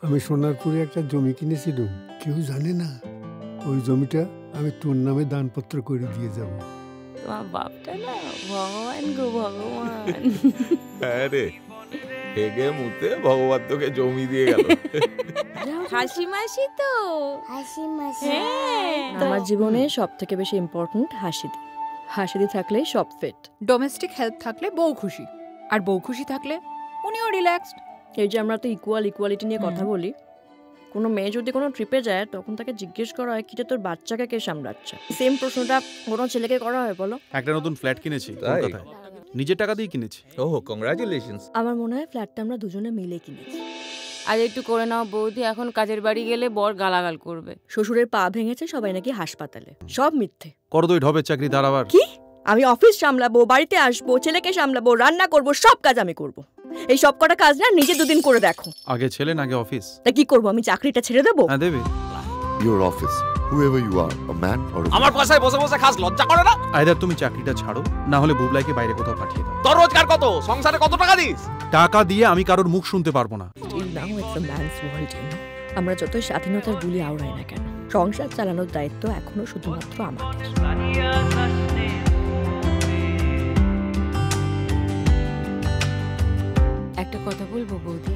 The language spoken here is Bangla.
আমি সোনারপুরে একটা জমি কিনেছিলাম, কেউ জানে না। ওই জমিটা আমি তোর নামে দানপত্র করে দিয়ে যাব। তোমার বাপটা না ভগবান গো ভগবান। হ্যাঁ রে, হেগে মুতে ভগবান তোকে জমি দিয়ে গেল। হাসি মাসি তো হাসি মাসি। হ্যাঁ আমার জীবনে সব থেকে বেশি ইম্পর্টেন্ট হাসিদি। হাসিদি থাকলেই সব ফিট। ডোমেস্টিক হেল্প থাকলে বউ খুশি, আর বউ খুশি থাকলে উনিও রিল্যাক্সড। এই যে আমরা তো ইকুয়ালিটি নিয়ে কথা বলি, কোনো মেয়ে যদি কোনো ট্রিপে যায় তখন তাকে জিজ্ঞেস করা হয় কিটা তোর বাচ্চাকে কে সামলাচ্ছে। সেম প্রশ্নটা কোনো ছেলেকে করা হয় বলো? একটা নতুন ফ্ল্যাট কিনেছি তাই? কলকাতায়, নিজের টাকা দিয়ে কিনেছি। ওহ, কংগ্রাচুলেশনস। আমার মনে হয় ফ্ল্যাটটা আমরা দুজনে মিলে কিনেছি। আর একটু করে নাও বৌদি, এখন কাজের বাড়ি গেলে বর গালাগাল করবে। শ্বশুরের পা ভেঙেছে, সবাই নাকি হাসপাতালে। সব মিথ্যে। করদই ঢবের চাকরি দাঁড়াবার। কি? আমি অফিস সামলাবো, বাড়িতে আসবো, ছেলেকে সামলাবো, রান্না করবো, সব কাজ আমি করব। এই সব কটা কাজ না নিজে দুদিন করে দেখো। আগে ছেলে না আগে অফিস? তা কি করবো, আমি চাকরিটা ছেড়ে দেবো? হ্যাঁ দেবে। Your office, whoever you are, a man or a আমার পয়সায় বসে বসে খাস, লজ্জা করে না? আইদার তুমি চাকরিটা ছাড়ো, না হলে বুবলাইকে বাইরে কোথাও পাঠিয়ে দাও। তোর রোজগার কত? সংসারে কত টাকা দিস? টাকা দিয়ে আমি কারোর মুখ শুনতে পারবো না। Now it's a man's world, you know? আমরা যতই স্বাধীনতার গুলি আওড়াই না কেন, সংসার চালানোর দায়িত্ব এখনো শুধুমাত্র আমাদের। একটা কথা বলবো বৌদি,